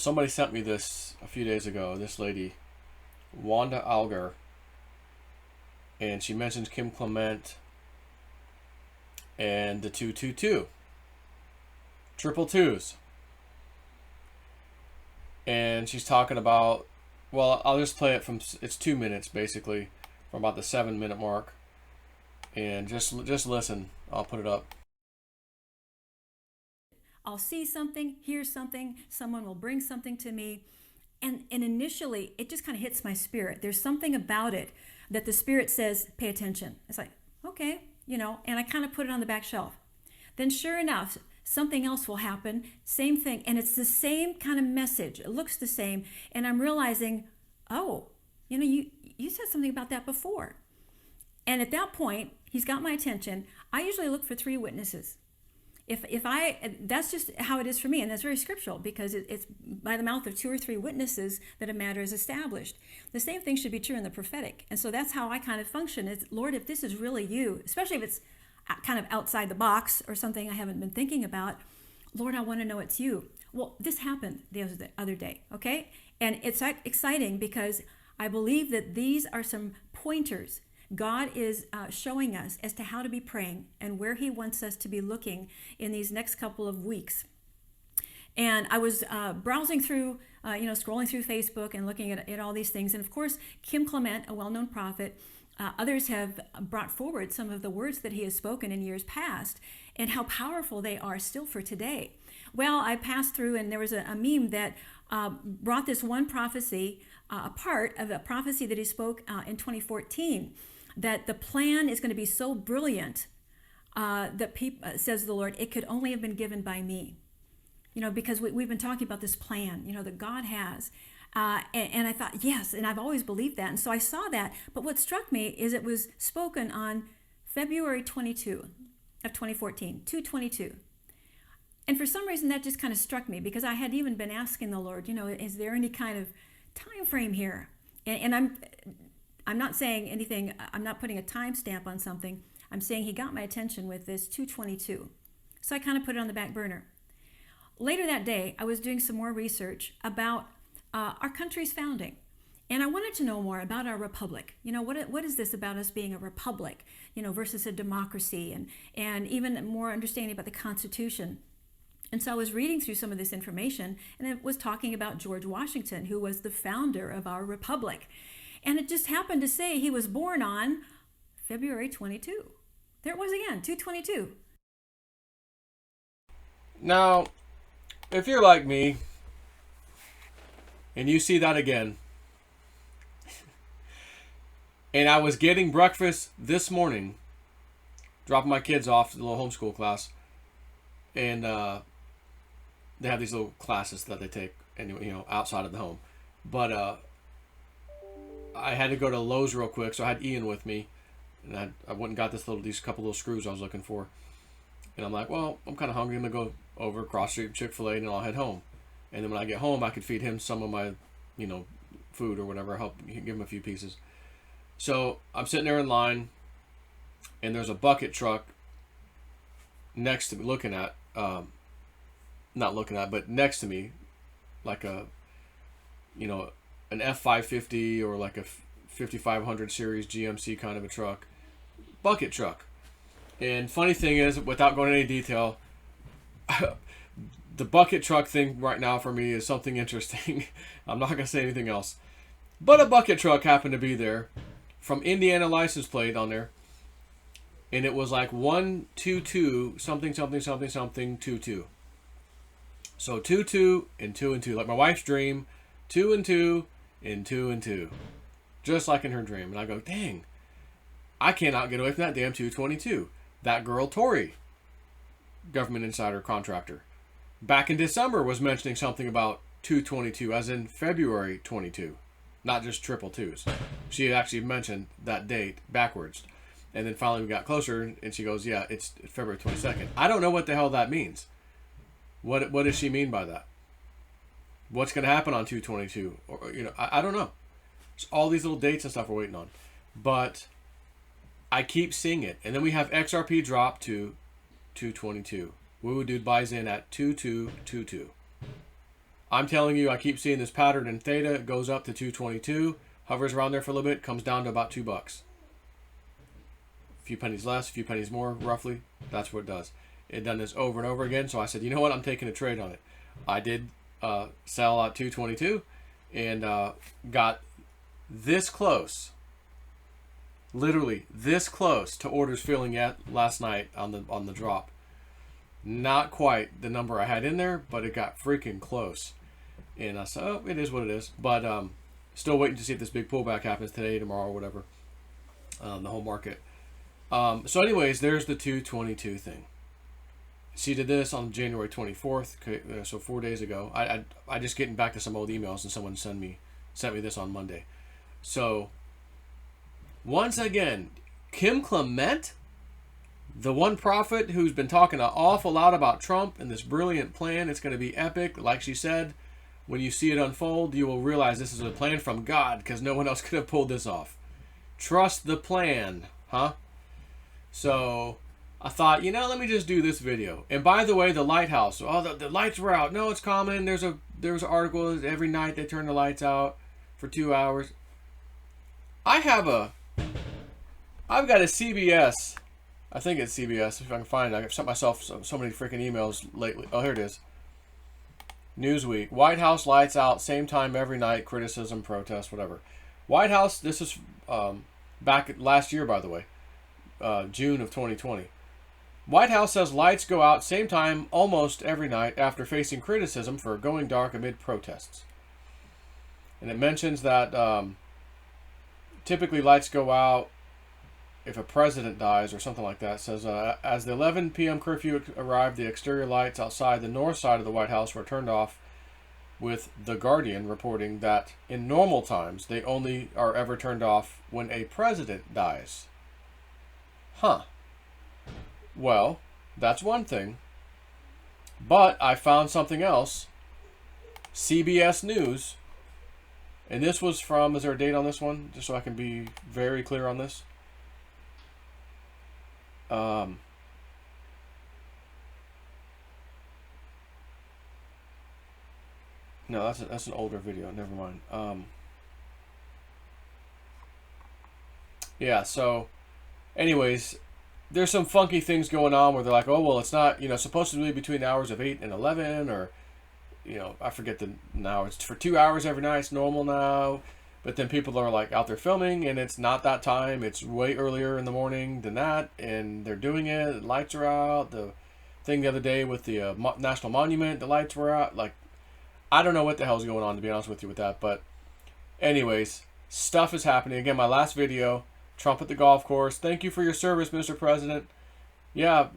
somebody sent me this a few days ago. This lady, Wanda Alger, and she mentions Kim Clement and the 222, triple twos. And she's talking about, well, I'll just play it from, it's 2 minutes basically, from about the 7-minute mark. And just listen. I'll put it up. I'll see something, hear something, someone will bring something to me. And initially, it just kind of hits my spirit. There's something about it that the spirit says, pay attention. It's like, okay, and I kind of put it on the back shelf. Then sure enough, something else will happen, same thing. And it's the same kind of message. It looks the same. And I'm realizing, oh, you said something about that before. And at that point, he's got my attention. I usually look for 3 witnesses. That's just how it is for me, and that's very scriptural, because it's by the mouth of 2 or 3 witnesses that a matter is established. The same thing should be true in the prophetic. And so that's how I kind of function is, Lord, if this is really you, especially if it's kind of outside the box or something I haven't been thinking about, Lord, I want to know it's you. Well, this happened the other day, okay? And it's exciting because I believe that these are some pointers God is showing us as to how to be praying and where he wants us to be looking in these next couple of weeks. And I was browsing through, scrolling through Facebook and looking at all these things. And of course, Kim Clement, a well-known prophet, others have brought forward some of the words that he has spoken in years past and how powerful they are still for today. Well, I passed through and there was a meme that brought this one prophecy, a part of a prophecy that he spoke in 2014, that the plan is going to be so brilliant that says the Lord, it could only have been given by me. Because we've been talking about this plan, that God has. And I thought, yes, and I've always believed that. And so I saw that. But what struck me is it was spoken on February 22 of 2014, 2/22. And for some reason, that just kind of struck me, because I had even been asking the Lord, is there any kind of time frame here? And I'm not saying anything, I'm not putting a time stamp on something. I'm saying he got my attention with this 2/22. So I kind of put it on the back burner. Later that day, I was doing some more research about our country's founding. And I wanted to know more about our republic. What is this about us being a republic, versus a democracy, and even more understanding about the Constitution. And so I was reading through some of this information, and it was talking about George Washington, who was the founder of our republic. And it just happened to say he was born on February 22. There it was again, 2/22. Now, if you're like me, and you see that again, and I was getting breakfast this morning, dropping my kids off to the little homeschool class, and they have these little classes that they take, and outside of the home. But I had to go to Lowe's real quick, so I had Ian with me, and I went and got these couple little screws I was looking for. And I'm like, well, I'm kind of hungry. I'm gonna go over across the street Chick-fil-A, and then I'll head home. And then when I get home, I could feed him some of my, food or whatever. Help give him a few pieces. So I'm sitting there in line, and there's a bucket truck next to me, but next to me, like an F550 or like a 5500 series GMC kind of a truck, bucket truck. And funny thing is, without going into any detail, the bucket truck thing right now for me is something interesting. I'm not going to say anything else. But a bucket truck happened to be there, from Indiana license plate on there. And it was like 122 something 22. So 22 and 2 and 2. Like my wife's dream, 2 and 2 and 2 and 2. Just like in her dream. And I go, dang, I cannot get away from that damn 222. That girl Tori, government insider contractor, back in December was mentioning something about 222, as in February 22, not just triple twos. She had actually mentioned that date backwards. And then finally we got closer, and she goes, yeah, it's February 22nd. I don't know what the hell that means. What does she mean by that? What's going to happen on 222? Or I don't know. It's all these little dates and stuff we're waiting on. But I keep seeing it. And then we have XRP drop to 222. Woo dude buys in at 2222. I'm telling you, I keep seeing this pattern in theta. It goes up to 222, hovers around there for a little bit, comes down to about $2. A few pennies less, a few pennies more, roughly. That's what it does. It done this over and over again. So I said, you know what? I'm taking a trade on it. I did sell at 222 and got this close, literally this close to orders filling yet last night on the drop. Not quite the number I had in there, but it got freaking close. And I said, oh, it is what it is. But still waiting to see if this big pullback happens today, tomorrow, or whatever. The whole market. So anyways, there's the 222 thing. She did this on January 24th, so 4 days ago. I just getting back to some old emails, and someone sent me this on Monday. So once again, Kim Clement, the one prophet who's been talking an awful lot about Trump and this brilliant plan, it's going to be epic. Like she said, when you see it unfold, you will realize this is a plan from God, because no one else could have pulled this off. Trust the plan, huh? So I thought, let me just do this video. And by the way, the lighthouse. The lights were out. No, it's common. There was an article every night they turn the lights out for 2 hours. I've got a CBS. I think it's CBS. If I can find it. I've sent myself so many freaking emails lately. Oh, here it is. Newsweek. White House lights out same time every night. Criticism, protest, whatever. White House. This is back last year, by the way. June of 2020. White House says lights go out same time almost every night after facing criticism for going dark amid protests. And it mentions that typically lights go out if a president dies or something like that. It says, as the 11 p.m. curfew arrived, the exterior lights outside the north side of the White House were turned off, with The Guardian reporting that in normal times, they only are ever turned off when a president dies. Huh. Well, that's one thing. But I found something else. CBS News. And this was from, is there a date on this one? Just so I can be very clear on this. No, that's an older video. Never mind. Yeah, so anyways, there's some funky things going on where they're like, oh, well, it's not, supposed to be between the hours of 8 and 11, or, I forget the now. It's for 2 hours every night. It's normal now. But then people are like out there filming, and it's not that time. It's way earlier in the morning than that, and they're doing it. The lights are out. The thing the other day with the National Monument, the lights were out. Like, I don't know what the hell's going on, to be honest with you, with that. But anyways, stuff is happening. Again, my last video, Trump at the golf course. Thank you for your service, Mr. President. Yeah,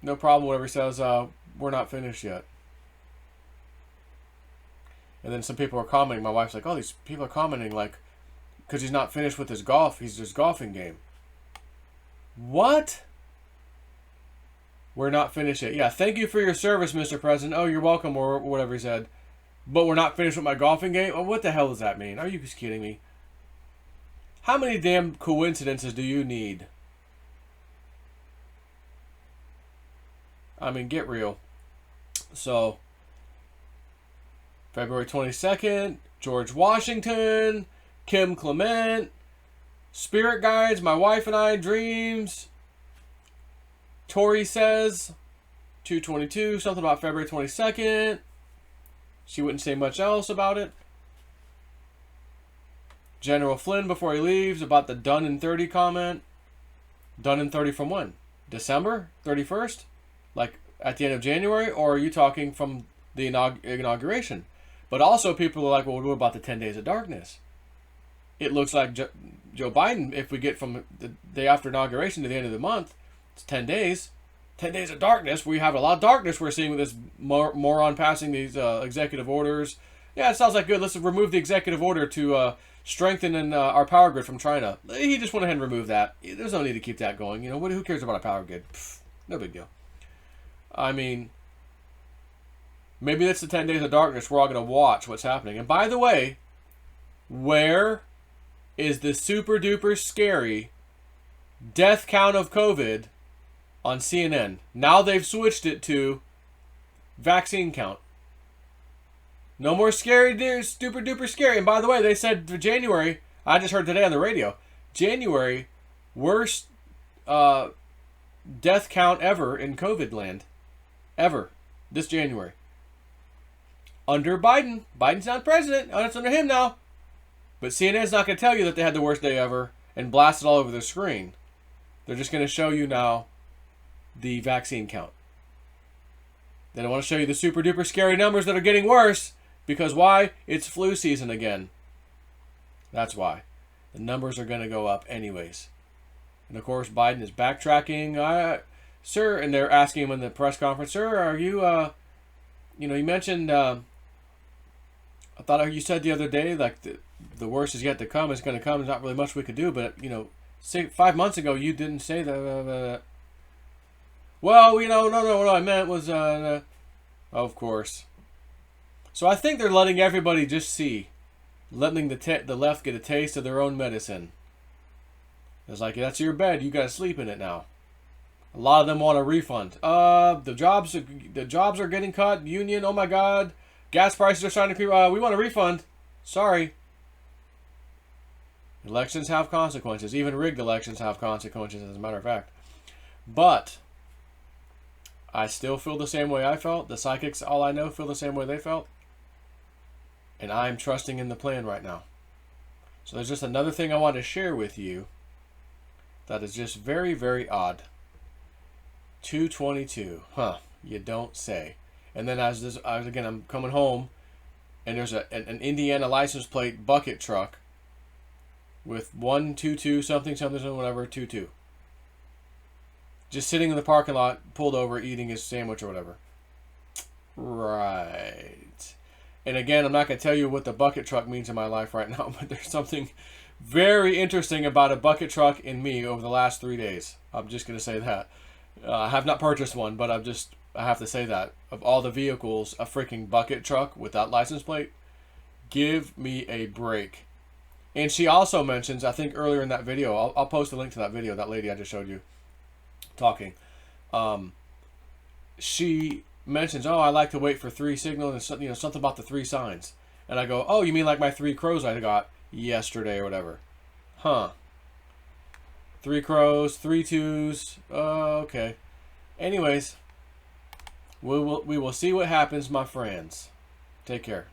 no problem, whatever he says. We're not finished yet. And then some people are commenting. My wife's like, oh, these people are commenting, like, because he's not finished with his golfing game. What? We're not finished yet. Yeah, thank you for your service, Mr. President. Oh, you're welcome, or whatever he said. But we're not finished with my golfing game? Oh, what the hell does that mean? Are you just kidding me? How many damn coincidences do you need? I mean, get real. So, February 22nd, George Washington, Kim Clement, Spirit Guides, my wife and I, dreams. Tori says, 222, something about February 22nd. She wouldn't say much else about it. General Flynn, before he leaves, about the done in 30 comment. Done in 30 from when? December 31st? Like at the end of January? Or are you talking from the inauguration? But also people are like, well, what about the 10 days of darkness? It looks like Joe Biden, if we get from the day after inauguration to the end of the month, it's 10 days. 10 days of darkness. We have a lot of darkness we're seeing with this moron passing these executive orders. Yeah, it sounds like good. Let's remove the executive order to strengthen our power grid from China. He just went ahead and removed that. There's no need to keep that going. Who cares about a power grid? Pfft, no big deal. I mean, maybe that's the 10 days of darkness. We're all going to watch what's happening. And by the way, where is the super duper scary death count of COVID on CNN? Now they've switched it to vaccine count. No more scary, dude, super duper scary. And by the way, they said for January, I just heard today on the radio, January, worst death count ever in COVID land. Ever. This January. Under Biden. Biden's not president. Oh, it's under him now. But CNN's not going to tell you that they had the worst day ever and blast it all over their screen. They're just going to show you now the vaccine count. They don't want to show you the super duper scary numbers that are getting worse. Because why? It's flu season again. That's why. The numbers are going to go up anyways. And of course, Biden is backtracking. Sir, and they're asking him in the press conference, sir, are you, you mentioned, I thought you said the other day, like, the worst is yet to come. It's going to come. There's not really much we could do. But, 5 months ago, you didn't say that. Well, no, what I meant was, of course. So I think they're letting everybody just see. Letting the left get a taste of their own medicine. It's like, that's your bed. You got to sleep in it now. A lot of them want a refund. The jobs are getting cut. Union, oh my God. Gas prices are starting to creep. We want a refund. Sorry. Elections have consequences. Even rigged elections have consequences, as a matter of fact. But I still feel the same way I felt. The psychics, all I know, feel the same way they felt. And I'm trusting in the plan right now. So there's just another thing I want to share with you that is just very, very odd. 222. Huh. You don't say. And then I'm coming home, and there's an Indiana license plate bucket truck with 122 something whatever 22. Just sitting in the parking lot, pulled over, eating his sandwich or whatever. Right. And again, I'm not going to tell you what the bucket truck means in my life right now, but there's something very interesting about a bucket truck in me over the last 3 days. I'm just going to say that. I have not purchased one, but I have to say that. Of all the vehicles, a freaking bucket truck without license plate, give me a break. And she also mentions, I think earlier in that video, I'll post a link to that video, that lady I just showed you talking. She mentions, I like to wait for 3 signals and something about the 3 signs. And I go, oh, you mean like my 3 crows I got yesterday or whatever? Huh. 3 crows, 3 twos. Okay. Anyways, we will see what happens, my friends. Take care.